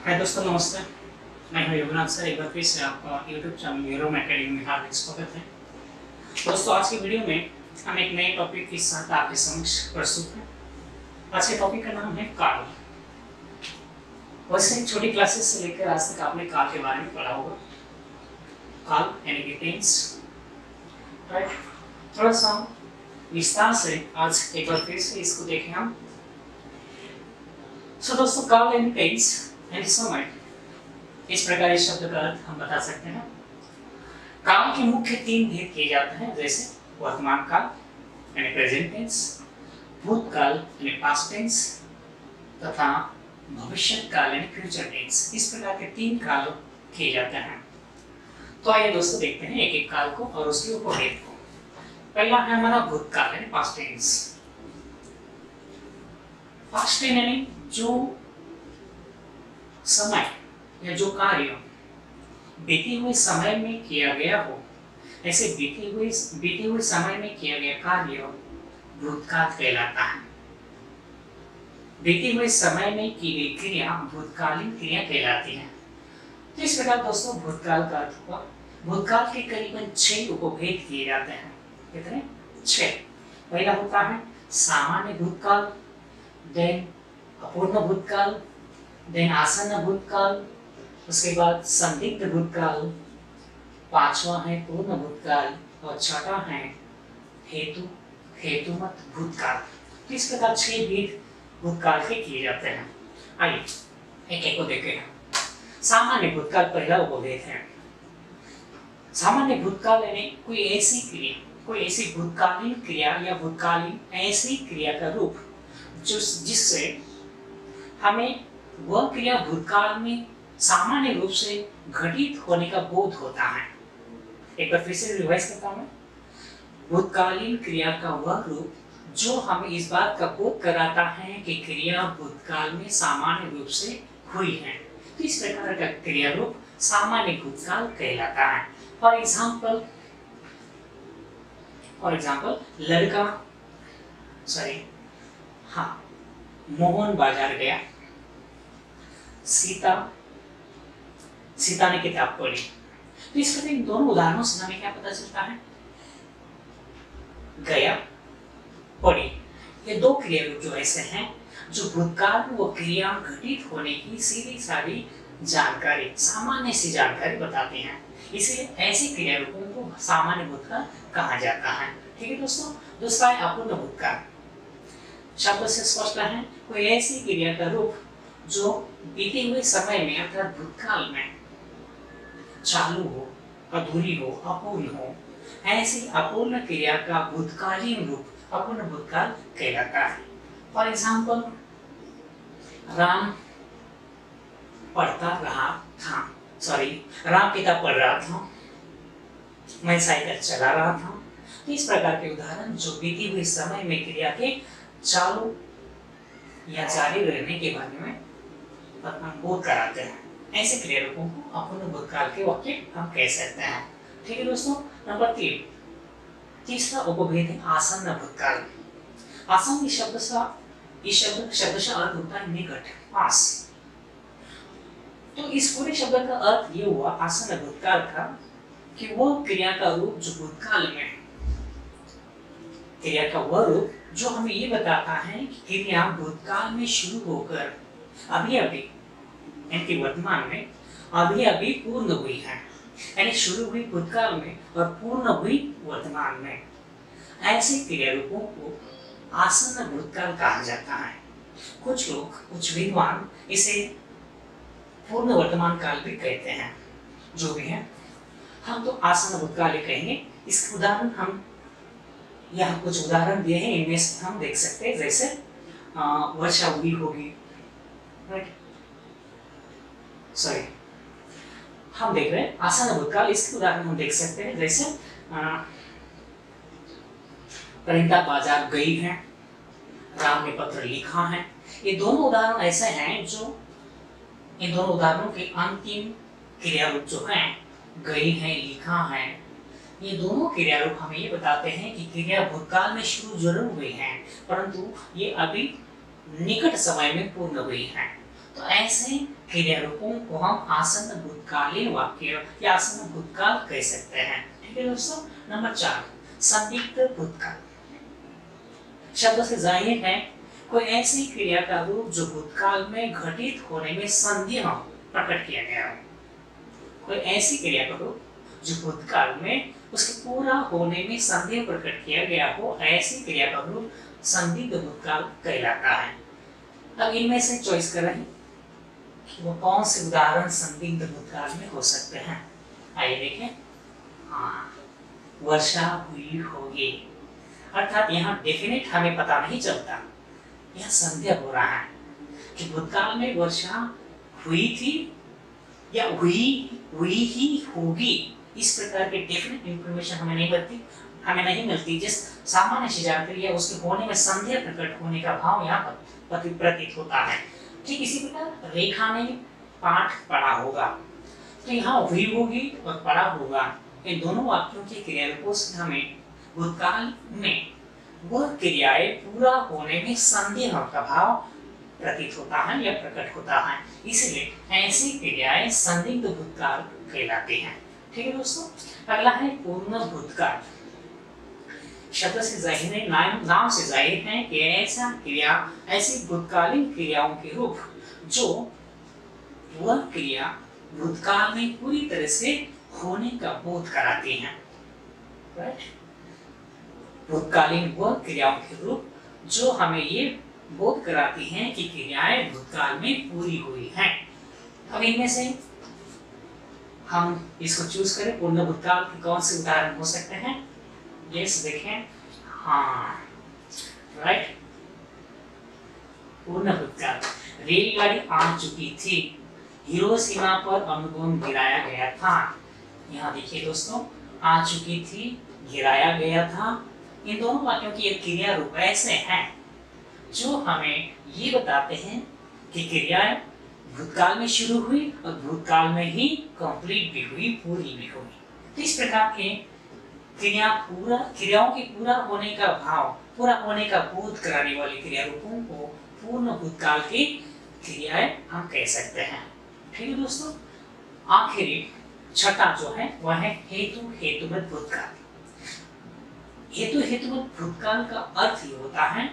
हाय दोस्तों, नमस्ते। मैं हूं युवराज सर। एक बार फिर से आपका यूट्यूब चैनल यूरोम एकेडमी में हार्दिक स्वागत है। दोस्तों, आज की वीडियो में हम एक नए टॉपिक के साथ आपके समक्ष प्रस्तुत हैं। आज के टॉपिक का नाम है काल। वैसे छोटी क्लासेस से लेकर आज तक आपने काल के बारे में पढ़ा होगा। काल यानी कि टेंस, राइट। थोड़ा सा विस्तार से आज एक बार फिर से इसको देखें हम। दोस्तों, काल यानी टेंस यानी समय, इस प्रकार इस शब्द का अर्थ हम बता सकते हैं। काल के मुख्य 3 भेद किए जाते हैं, जैसे वर्तमान काल यानी प्रेजेंट टेंस, भूतकाल यानी पास्ट टेंस तथा भविष्य काल यानी फ्यूचर टेंस। इस प्रकार के 3 काल किए जाते हैं। तो आइए दोस्तों देखते हैं एक एक काल को और उसके उपभेद को। पहला है हमारा भूतकाल यानी पास्ट टेंस। पास्ट टेंस यानी जो समय या जो कार्य बीते हुए समय में किया गया हो, ऐसे बीते हुए समय में किया गया कार्य भूतकाल कहलाता है। बीते हुए समय में की गई क्रिया भूतकालीन क्रिया कहलाती है। तो इस प्रकार दोस्तों भूतकाल का अर्थ हुआ। भूतकाल के करीबन 6 उपभेद किए जाते हैं। कितने? 6। पहला होता है सामान्य भूतकाल, देन अपूर्ण भूतकाल, देन आसन्न भूतकाल, उसके बाद संदिग्ध भूतकाल, 5वां है पूर्ण भूतकाल और 6वां है हेतुमत भूतकाल। तो इस प्रकार 6 भेद भूतकाल के किए जाते हैं। आइए एक एक को देखें। सामान्य भूतकाल पहला उपभेद है। सामान्य भूतकाल यानी कोई ऐसी भूतकालीन क्रिया या भूतकालीन ऐसी क्रिया का रूप जिससे हमें वह क्रिया भूतकाल में सामान्य रूप से घटित होने का बोध होता है। एक बार फिर से रिवाइज करता हूं। भूतकालीन क्रिया का वह रूप जो हमें इस बात का बोध कराता है कि क्रिया भूतकाल में सामान्य रूप से हुई है। तो इस प्रकार का क्रिया रूप सामान्य भूतकाल कहलाता है। फॉर एग्जाम्पल मोहन बाजार गया, सीता ने किताब पढ़ी। तो इस प्रकार इन दोनों उदाहरणों से हमें क्या पता चलता है? गया, पढ़ी, ये 2 क्रिया रूप जो ऐसे हैं जो भूतकाल में वो क्रिया घटित होने की सीधी सादी जानकारी, सामान्य सी जानकारी बताते हैं। इसलिए ऐसे क्रिया रूपों को सामान्य भूतकाल कहा जाता है। ठीक है दोस्तों। दूसरा है अपूर्ण भूतकाल। शब्द से स्पष्ट है कोई ऐसी क्रिया का रूप जो बीते हुए समय में अर्थात भूतकाल में चालू हो, अधूरी हो, अपूर्ण हो, ऐसी अपूर्ण क्रिया का भूतकालीन रूप अपूर्ण भूतकाल कहलाता है। फॉर एग्जाम्पल, राम किताब पढ़ रहा था, मैं साइकिल चला रहा था। तो इस प्रकार के उदाहरण जो बीते हुए समय में क्रिया के चालू या जारी रहने के बारे में बोध कराते हैं। ऐसे क्रिया रूपों को अपूर्ण भूतकाल के वाक्य हम कह सकते हैं। ठीक है दोस्तों। नंबर 3, तीसरा उपभेद है आसन्न भूतकाल। आसन्न शब्द का अर्थ होता है निकट, पास। तो इस पूरे शब्द का अर्थ ये हुआ आसन्न भूतकाल का कि वह क्रिया का रूप जो भूतकाल में, क्रिया का वह रूप जो हमें ये बताता है कि क्रिया भूतकाल में शुरू होकर अभी इनके वर्तमान में अभी पूर्ण हुई है। यानी शुरू हुई भूतकाल में और पूर्ण हुई वर्तमान में। ऐसे क्रिया रूपों को आसन्न भूतकाल कहा जाता है। कुछ विद्वान इसे पूर्ण वर्तमान काल भी कहते हैं। जो भी है, हम तो आसन्न भूतकाल ही कहेंगे। इसके उदाहरण हम यहाँ कुछ उदाहरण दिए हैं, इनमें से हम देख सकते हैं। जैसे वर्षा हुई होगी, राइट। हम देख रहे हैं आसन्न भूतकाल। इसके उदाहरण हम देख सकते हैं। जैसे परिणीता बाजार गई है, राम ने पत्र लिखा है। ये दोनों उदाहरण ऐसे हैं जो इन दोनों उदाहरणों के अंतिम क्रिया रूप जो हैं, गई है, लिखा है, ये दोनों क्रिया रूप हमें ये बताते हैं कि क्रिया भूतकाल में शुरू जरूर हुई है, परंतु ये अभी निकट समय में पूर्ण हुई है। तो ऐसे क्रिया रूपों को हम आसन्न भूतकालीन वाक्य या आसन्न भूतकाल कह सकते हैं। ठीक है दोस्तों। नंबर 4, संदिग्ध भूतकाल। शब्द से जाहिर है कोई ऐसी क्रिया का रूप जो भूतकाल में घटित होने में संदेह प्रकट किया गया हो। कोई ऐसी क्रिया का रूप जो भूतकाल में उसके पूरा होने में संदेह प्रकट किया गया हो, ऐसी क्रिया का रूप संदिग्ध भूतकाल कहलाता है। अब इनमें से चॉइस करें कि वो कौन से उदाहरण संदिग्ध भूतकाल में हो सकते हैं। आइए देखें। हाँ, वर्षा हुई होगी, अर्थात यहाँ डेफिनेट हमें पता नहीं चलता, यह संदेह हो रहा है कि भूतकाल में वर्षा हुई थी या हुई ही होगी। इस प्रकार के डेफिनेट इंफॉर्मेशन हमें नहीं मिलती जिस सामान्य सी जानकारी है उसके होने में संदेह प्रकट होने का भाव यहाँ पर प्रतीत होता है। ठीक इसी प्रकार रेखा ने पाठ पढ़ा होगा, तो यहाँ हुई होगी और पढ़ा होगा, इन दोनों वाक्यों की क्रिया रूपों से हमें भूतकाल में वह क्रियाएं पूरा होने में संदेह का भाव प्रतीत होता है या प्रकट होता है, इसलिए ऐसी क्रियाएं संदिग्ध भूतकाल कहलाती हैं। ठीक है दोस्तों। अगला है पूर्ण भूतकाल। शब्द से जाहिर है, नाम से जाहिर है कि ऐसी भूतकालीन क्रियाओं के रूप जो वह क्रिया भूतकाल में पूरी तरह से होने का बोध कराती हैं। राइट। भूतकालीन वह क्रियाओं के रूप जो हमें ये बोध कराती हैं कि क्रियाएं भूतकाल में पूरी हुई हैं। अब इनमें से हम इसको चूज करें, पूर्ण भूतकाल के कौन से उदाहरण हो सकते हैं। यस देखें। हाँ, राइट। पूर्ण भूतकाल, रेलगाड़ी आ चुकी थी, हिरोशिमा पर अणुबॉम्ब गिराया गया था। यहाँ देखिए दोस्तों, आ चुकी थी, गिराया गया था, इन दोनों वाक्यों की एक क्रिया रूप ऐसे हैं जो हमें ये बताते हैं कि क्रियाएं भूतकाल में शुरू हुई और भूतकाल में ही कंप्लीट भी हुई, पूरी भी हुई। तो इस प्रकार के क्रियाओं के पूरा होने का भाव, पूरा होने का बोध कराने वाली क्रिया रूपों को पूर्ण भूतकाल की क्रियाएं हम कह सकते हैं। ठीक है दोस्तों। आखिरी छठा जो है वह है हेतु हेतुमत भूतकाल। हेतु हेतुमत भूतकाल का अर्थ ये होता है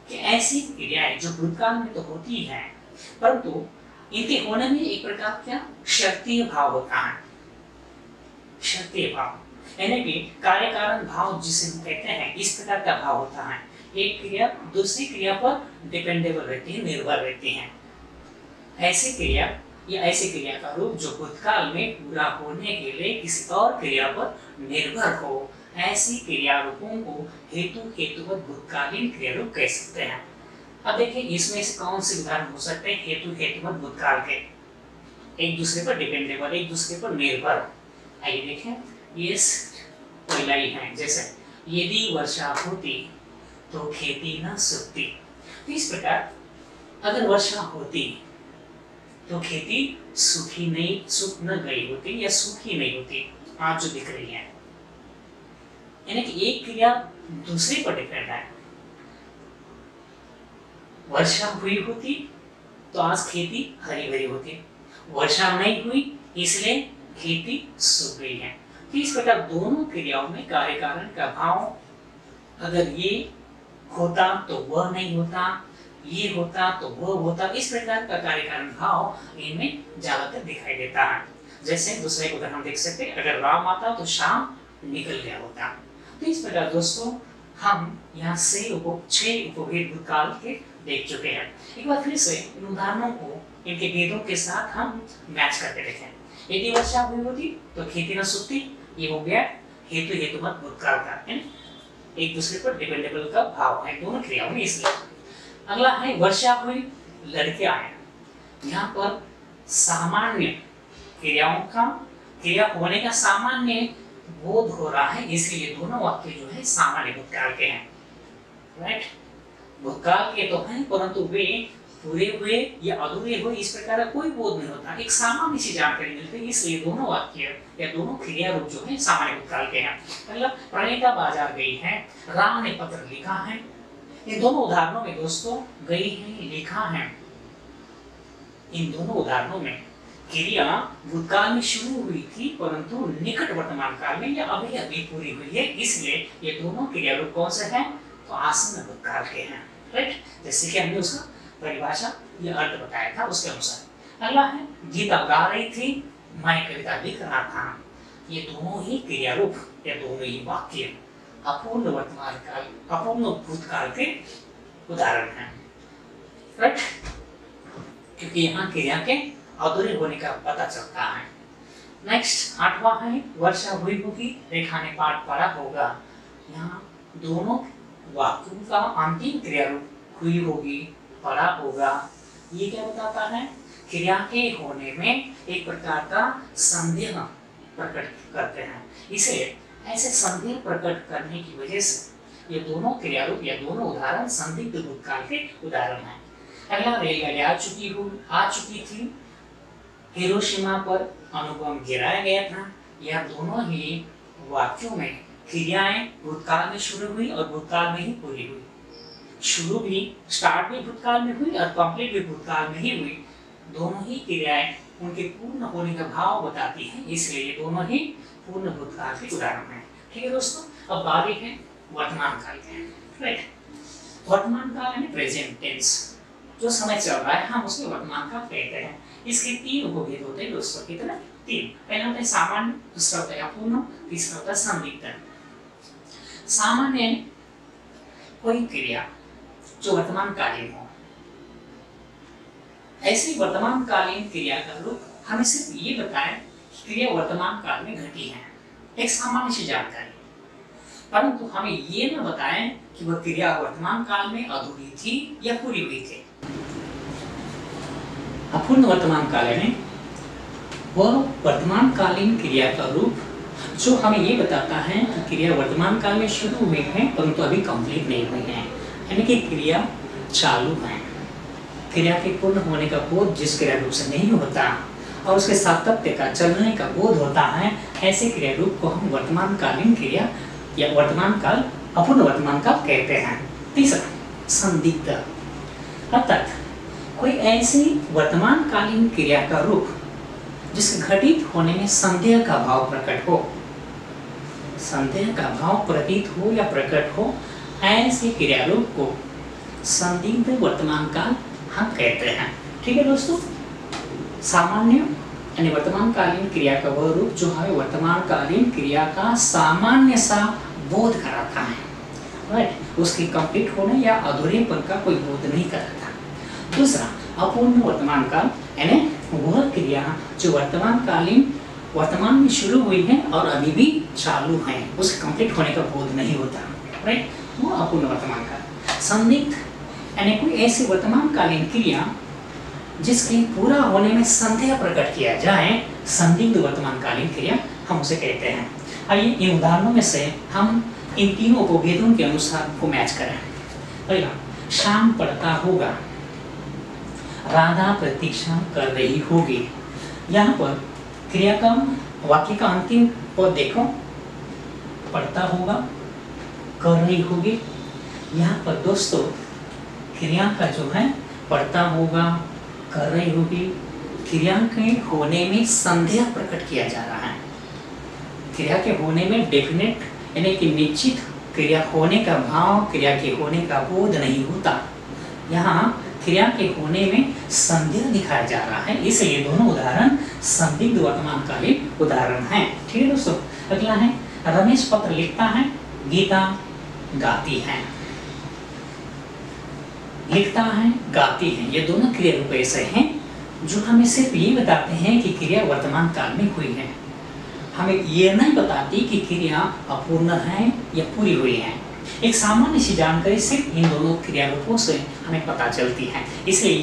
कि ऐसी क्रियाएं जो भूतकाल में तो होती हैं परंतु इनके होने में एक प्रकार का शर्तीय भाव होता है। शर्तीय भाव यानी कि कार्य कारण भाव जिसे हम कहते हैं, इस प्रकार का भाव होता है। एक क्रिया दूसरी क्रिया पर डिपेंडेबल रहती है, निर्भर रहती है। ऐसी क्रिया या ऐसी क्रिया का रूप जो भूतकाल में पूरा होने के लिए किसी और क्रिया पर निर्भर हो, ऐसी क्रिया रूपों को हेतु हेतुवत भूतकालीन क्रिया रूप कह सकते हैं। अब देखिए इसमें से कौन से उदाहरण हो सकते हैं हेतु हेतुमत भूतकाल के, एक दूसरे पर डिपेंडेबल, एक दूसरे पर निर्भर। आइए देखें। ये पहला ही है, जैसे यदि वर्षा होती तो खेती न सूखती। तो इस प्रकार अगर वर्षा होती तो खेती सूख न गई होती या सूखी नहीं होती। आज जो दिख रही है यानी कि एक क्रिया दूसरे पर डिपेंड है। वर्षा हुई होती तो आज खेती हरी भरी होती, वर्षा नहीं हुई इसलिए खेती सूख गई है। तो इस प्रकार दोनों क्रियाओं में कार्य कारण का भाव, अगर ये होता तो वह नहीं होता, ये होता तो वह होता, इस प्रकार का कार्य कारण भाव इनमें ज्यादातर दिखाई देता है। जैसे दूसरे उदाहरण हम देख सकते हैं, अगर राम आता तो शाम निकल गया होता। तो इस प्रकार दोस्तों हम यहाँ से 6 उपभेद भूतकाल के देख चुके हैं। एक बार फिर से इन उदाहरणों को इनके भेदों के साथ हम मैच करके देखें। यदि वर्षा हुई होती तो खेती न सूखती, ये हो गया हेतु हेतुमत भूतकाल का, है ना, एक दूसरे पर डिपेंडेबल का भाव है दोनों क्रियाओं में, इसलिए। अगला है वर्षा हुई लड़के आए। यहाँ पर सामान्य क्रिया होने का सामान्य बोध हो रहा है, इसलिए दोनों वाक्य जो है सामान्य भूतकाल के हैं। राइट। भूतकाल के तो हैं परंतु वे पूरे हुए या अधूरे हुए इस प्रकार का कोई बोध नहीं होता, एक सामान्य सी जानकारी मिलती है, इसलिए दोनों वाक्य या दोनों क्रिया रूप जो है सामान्य भूतकाल के हैं। मतलब प्रणीता बाजार गई है, राम ने पत्र लिखा है। इन दोनों उदाहरणों में दोस्तों गई है, लिखा है, इन दोनों उदाहरणों में क्रिया भूतकाल में शुरू हुई थी परंतु निकट वर्तमान काल में या अभी अभी पूरी हुई है, इसलिए ये दोनों क्रिया रूप कौन से हैं? तो आसन्न भूतकाल के हैं। राइट, जैसे कि हमने उसका परिभाषा या अर्थ बताया था उसके अनुसार। अगला है गीता गा रही थी, मैं कविता लिख रहा था। ये दोनों ही क्रिया रूप या दोनों ही वाक्य अपूर्ण वर्तमान काल अपूर्ण भूतकाल के उदाहरण हैं। राइट, क्योंकि यहाँ क्रिया के अधूरे होने का पता चलता है। नेक्स्ट 8वां है वर्षा हुई होगी, रेखा ने पाठ पढ़ा होगा। यहाँ दोनों वाक्यों का अंतिम क्रिया रूप हुई होगी, पढ़ा होगा। ये क्या बताता है? क्रिया के होने में एक प्रकार का संदेह प्रकट करते हैं। इसे ऐसे संदेह प्रकट करने की वजह से ये दोनों क्रिया रूप या दोनों उदाहरण संदिग्ध भूतकाल के उदाहरण हैं। अगला रेलगाड़ी आ चुकी थी, हिरोशिमा पर अणुबम गिराया गया था। यह दोनों ही वाक्यों में क्रियाएं भूतकाल में शुरू हुई और भूतकाल में ही पूरी हुई। शुरू भी स्टार्ट भी भूतकाल में हुई और कंप्लीट भी भूतकाल में ही हुई। दोनों ही क्रियाएं उनके पूर्ण होने का भाव बताती हैं, इसलिए ये दोनों ही पूर्ण भूतकाल के उदाहरण हैं। ठीक है दोस्तों, अब बारी है वर्तमान काल के। राइट, वर्तमान काल यानी प्रेजेंट टेंस, जो समय चल रहा है हम उसको वर्तमान काल कहते हैं। इसके 3 उपभेद होते हैं दोस्तों। कितने? 3। पहला होता है सामान्य, दूसरा होता है अपूर्ण, तीसरा होता है संदिग्ध। सामान्य कोई क्रिया जो वर्तमान कालीन हो। ऐसी वर्तमान कालीन क्रिया का रूप हमें सिर्फ ये बताएं कि क्रिया वर्तमान काल में घटी है, एक सामान्य सी जानकारी। परंतु हमें ये न बताएं कि वह क्रिया वर्तमान काल में अधूरी थी या पूरी हुई थी। अपूर्ण वर्तमान काल में वह वर्तमान कालीन क्रिया का रूप जो हमें ये बताता है कि क्रिया वर्तमान काल में शुरू हुई है परंतु अभी कंप्लीट नहीं हुई है, यानी कि क्रिया चालू है। क्रिया के पूर्ण होने का बोध जिस क्रिया रूप से नहीं होता और उसके सातत्य का चलने का बोध होता है, ऐसे क्रिया रूप को हम वर्तमान कालीन क्रिया या वर्तमान काल अपूर्ण वर्तमान काल कहते हैं। तीसरा संदिग्ध, अर्थात कोई ऐसी वर्तमान कालीन क्रिया का रूप जिसके घटित होने में संदेह का भाव प्रकट हो, संदेह का भाव प्रतीत हो या प्रकट हो, ऐसे क्रिया रूप को संदिग्ध वर्तमान काल हम कहते हैं। ठीक है दोस्तों, सामान्य यानी वर्तमान कालीन क्रिया का वह रूप जो हमें वर्तमान कालीन क्रिया का सामान्य सा बोध कराता है। राइट, उसकी कंप्लीट होने या अधूरेपन का कोई बोध नहीं कराता। दूसरा अपूर्ण वर्तमान काल यानी वह क्रिया जो वर्तमान में शुरू हुई है और अभी भी चालू है, उसके कंप्लीट होने का बोध नहीं होता। राइट, वो अपूर्ण वर्तमान काल। संदिग्ध यानी कोई ऐसी वर्तमान कालीन क्रिया जिसके पूरा होने में संदेह प्रकट किया जाए, संदिग्ध वर्तमान कालीन क्रिया हम उसे कहते हैं। आइए इन उदाहरणों में से हम इन तीनों उपभेदों के अनुसार को मैच करें। पहला, शाम पड़ता होगा, राधा प्रतीक्षा कर रही होगी। यहाँ पर क्रिया का वाक्य का अंतिम पद देखो, पड़ता होगा, कर रही होगी। यहाँ पर दोस्तों क्रिया का जो है पड़ता होगा, कर रही होगी, क्रिया के होने में संदेह प्रकट किया जा रहा है। क्रिया के होने में डेफिनेट यानी कि निश्चित क्रिया होने का भाव, क्रिया के होने का बोध नहीं होता। यहाँ क्रिया के होने में संदेह दिखाया जा रहा है, इसलिए दोनों उदाहरण संदिग्ध वर्तमान कालीन उदाहरण हैं। ठीक है दोस्तों, अगला है रमेश पत्र लिखता है, गीता गाती है। लिखता है, गाती है, ये दोनों क्रिया रूप ऐसे हैं जो हमें सिर्फ ये बताते हैं कि क्रिया वर्तमान काल में हुई है। हमें ये नहीं बताती कि क्रिया अपूर्ण है या पूरी हुई है। एक सामान्य सी जानकारी सिर्फ इन दोनों क्रिया रूपों से हमें पता चलती है, इसलिए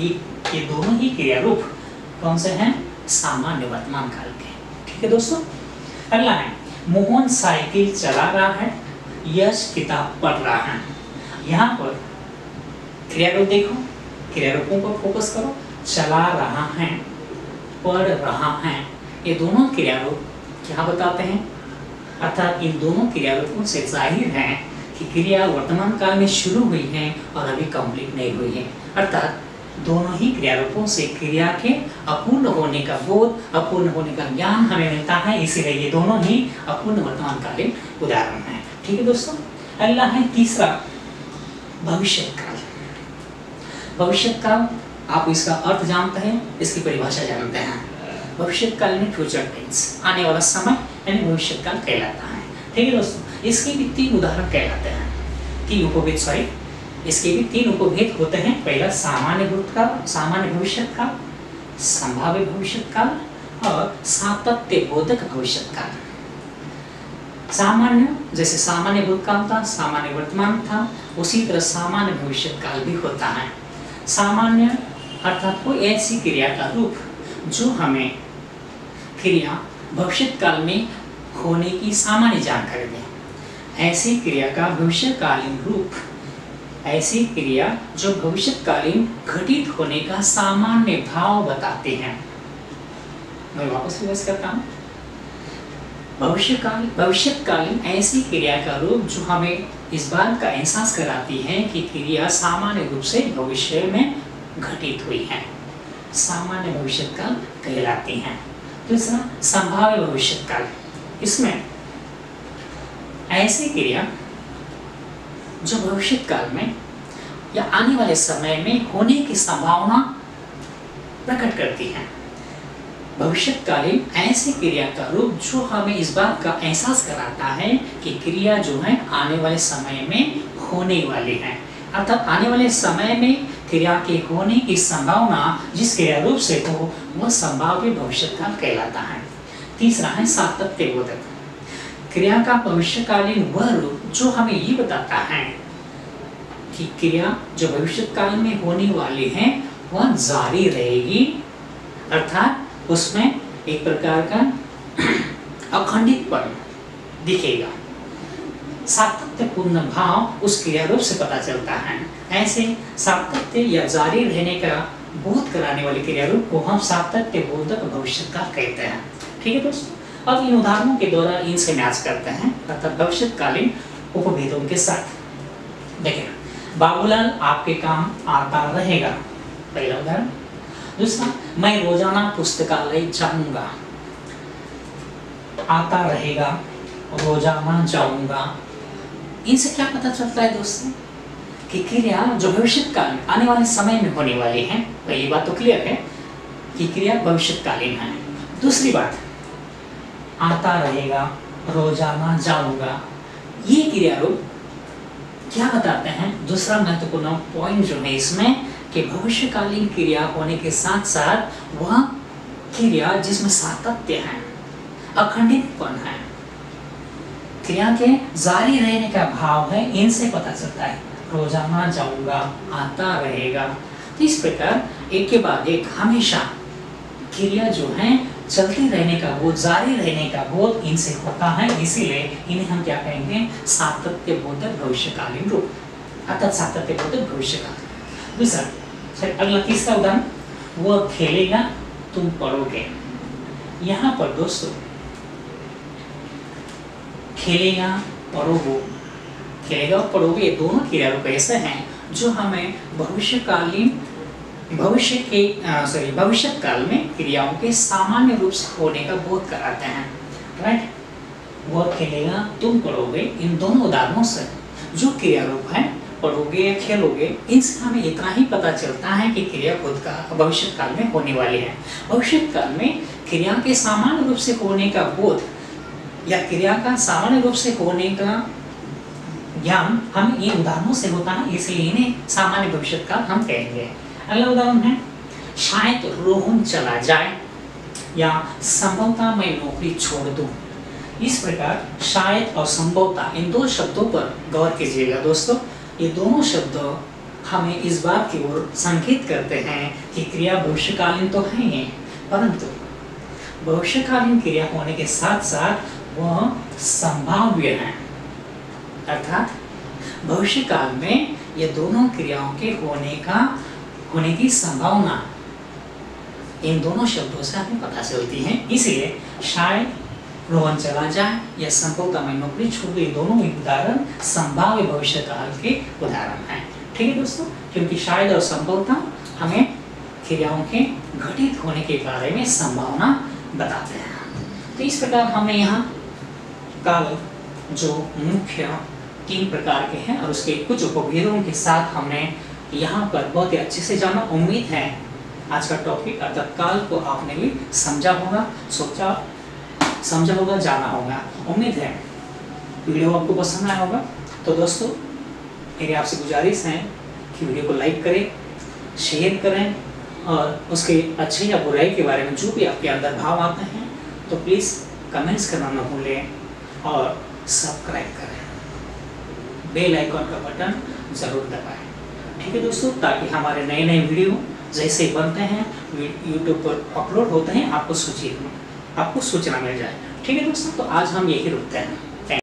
ये दोनों ही क्रिया रूप कौन से हैं? सामान्य वर्तमान काल के। ठीक है दोस्तों, अगला है मोहन साइकिल चला रहा है, यश किताब पढ़ रहा है। यहाँ पर क्रिया रूप देखो, क्रिया रूपों पर फोकस करो। चला रहा है, पढ़ रहा है, ये दोनों क्रिया रूप क्या बताते हैं? अर्थात इन दोनों क्रिया रूपों से जाहिर है कि क्रिया वर्तमान काल में शुरू हुई है और अभी कंप्लीट नहीं हुई है। अर्थात दोनों ही क्रिया रूपों से क्रिया के अपूर्ण होने का बोध, अपूर्ण होने का ज्ञान हमें मिलता है, इसीलिए ये दोनों ही अपूर्ण वर्तमानकालीन उदाहरण हैं। ठीक है दोस्तों, अगला है तीसरा भविष्यकाल। भविष्यकाल, आप इसका अर्थ जानते हैं, इसकी परिभाषा जानते हैं। भविष्यकाल में फ्यूचर टेंस, आने वाला समय यानी भविष्यकाल कहलाता है। ठीक है दोस्तों, इसके भी 3 उदाहरण कहलाते हैं, 3 उपभेद, सॉरी इसके भी 3 उपभेद होते हैं। पहला सामान्य भूतकाल, सामान्य भविष्यकाल, संभाव्य भविष्यकाल और सातत्य बोधक भविष्यकाल। सामान्य, जैसे सामान्य भूतकाल था, सामान्य वर्तमान था, उसी तरह सामान्य भविष्यकाल भी होता है। सामान्य अर्थात कोई ऐसी क्रिया का रूप जो हमें क्रिया भविष्यकाल में होने की सामान्य जानकारी दे। ऐसी क्रिया का भविष्यकालीन रूप, ऐसी क्रिया जो भविष्यकालीन घटित होने का सामान्य भाव बताते हैं। मैं वापस रिवाइज करता हूँ। भविष्यकालीन ऐसी क्रिया का रूप जो हमें इस बात का एहसास कराती है कि क्रिया सामान्य रूप से भविष्य में घटित हुई है, सामान्य भविष्यकाल कहलाती हैं। दूसरा संभाव्य भविष्यकाल, इसमें ऐसी क्रिया जो भविष्यकाल में या आने वाले समय में होने की संभावना प्रकट करती है। भविष्यकालीन ऐसी क्रिया का रूप जो हमें इस बात का एहसास कराता है कि क्रिया जो है आने वाले समय में होने वाली है, अर्थात आने वाले समय में क्रिया के होने की संभावना जिस क्रिया रूप से हो वह संभाव्य भविष्यकाल कहलाता है। तीसरा है सातत्य बोधक, क्रिया का भविष्यकालीन वह रूप जो हमें ये बताता है कि क्रिया जो भविष्यकाल में होने वाली है वह जारी रहेगी, अर्थात उसमें एक प्रकार का अखंडितपन दिखेगा। सातत्यपूर्ण भाव उस क्रिया रूप से पता चलता है। ऐसे सातत्य या जारी रहने का बोध कराने वाले क्रिया रूप को हम सातत्य बोधक भविष्यकाल कहते हैं। ठीक है दोस्तों, अब इन उदाहरणों के द्वारा इनसे मैच करते हैं, अर्थात भविष्यकालीन उपभेदों के साथ। देखिए, बाबूलाल आपके काम आता रहेगा, पहला उदाहरण। दूसरा, मैं रोजाना पुस्तकालय जाऊंगा, आता रहेगा, रोजाना जाऊंगा। इनसे क्या पता चलता है दोस्तों कि क्रिया जो भविष्यकाल में आने वाले समय में होने वाली है। पहली बात तो क्लियर है कि क्रिया भविष्यकालीन है। दूसरी बात, आता रहेगा, रोजाना जाऊंगा, ये क्रिया रूप क्या बताते हैं? दूसरा महत्वपूर्ण पॉइंट जो है इसमें कि भविष्यकालीन क्रिया होने के साथ साथ वह क्रिया जिसमें सातत्य है, अखंडितपन है, क्रिया के जारी रहने का भाव है, इनसे पता चलता है। रोजाना जाऊंगा, आता रहेगा, तो इस प्रकार एक के बाद एक हमेशा क्रिया जो है चलते रहने का बोध, जारी रहने का बोध इनसे होता है, इसीलिए इन्हें हम क्या कहेंगे? सातत्य बोधक भविष्यकालीन रूप, अर्थात सातत्य बोधक भविष्यकाल। दूसरा, अगला तीसरा उदाहरण, वह खेलेगा तुम पढ़ोगे। यहाँ पर दोस्तों खेलेगा, पढ़ोगे, खेलेगा और पढ़ोगे, ये दोनों क्रिया रूप ऐसे हैं जो हमें भविष्यकालीन भविष्यकाल में क्रियाओं के सामान्य रूप से होने का बोध कराते हैं। राइट, वह खेलेगा, तुम पढ़ोगे, इन दोनों उदाहरणों से जो क्रिया रूप है, पढ़ोगे या खेलोगे, इनसे हमें इतना ही पता चलता है कि क्रिया खुद का भविष्यकाल में होने वाली है। भविष्यकाल में क्रिया के सामान्य रूप से होने का बोध या क्रिया का सामान्य रूप से होने का ज्ञान हम इन उदाहरणों से होता है, इसलिए इन्हें सामान्य भविष्यकाल हम कहेंगे। अगला उदाहरण है, शायद रोहन चला जाए या संभवतः मैं नौकरी छोड़ दूं। इस प्रकार शायद और संभवतः इन दो शब्दों पर गौर कीजिएगा दोस्तों। ये दोनों शब्द हमें इस बात की ओर संकेत करते हैं कि क्रिया भविष्यकालीन तो है ही, परंतु भविष्यकालीन क्रिया होने के साथ साथ वह संभाव्य है, अर्थात भविष्यकाल में ये दोनों क्रियाओं के होने की संभावना इन दोनों शब्दों से हमें पता चलती है। इसलिए शायद रोहन चला जाए या संभवतः मैं नौकरी छोड़ दूं, दोनों उदाहरण संभाव्य भविष्यकाल के उदाहरण हैं। ठीक है दोस्तों, क्योंकि शायद और संभवतः हमें क्रियाओं के घटित होने के बारे में संभावना बताते हैं। तो इस प्रकार हमने यहाँ काल जो मुख्य 3 प्रकार के हैं और उसके कुछ उपभेदों के साथ हमने यहाँ पर बहुत ही अच्छे से जाना। उम्मीद है आज का टॉपिक अर्थात काल को आपने भी समझा होगा, समझा होगा, जाना होगा। उम्मीद है वीडियो आपको पसंद आया होगा। तो दोस्तों मेरी आपसे गुजारिश है कि वीडियो को लाइक करें, शेयर करें और उसके अच्छे या बुराई के बारे में जो भी आपके अंदर भाव आते हैं तो प्लीज़ कमेंट्स करना न भूलें और सब्सक्राइब करें, बेल आइकॉन का बटन ज़रूर दबाएं। ठीक है दोस्तों, ताकि हमारे नए नए वीडियो जैसे बनते हैं यूट्यूब पर अपलोड होते हैं आपको सूचना मिल जाए। ठीक है दोस्तों, तो आज हम यही रुकते हैं।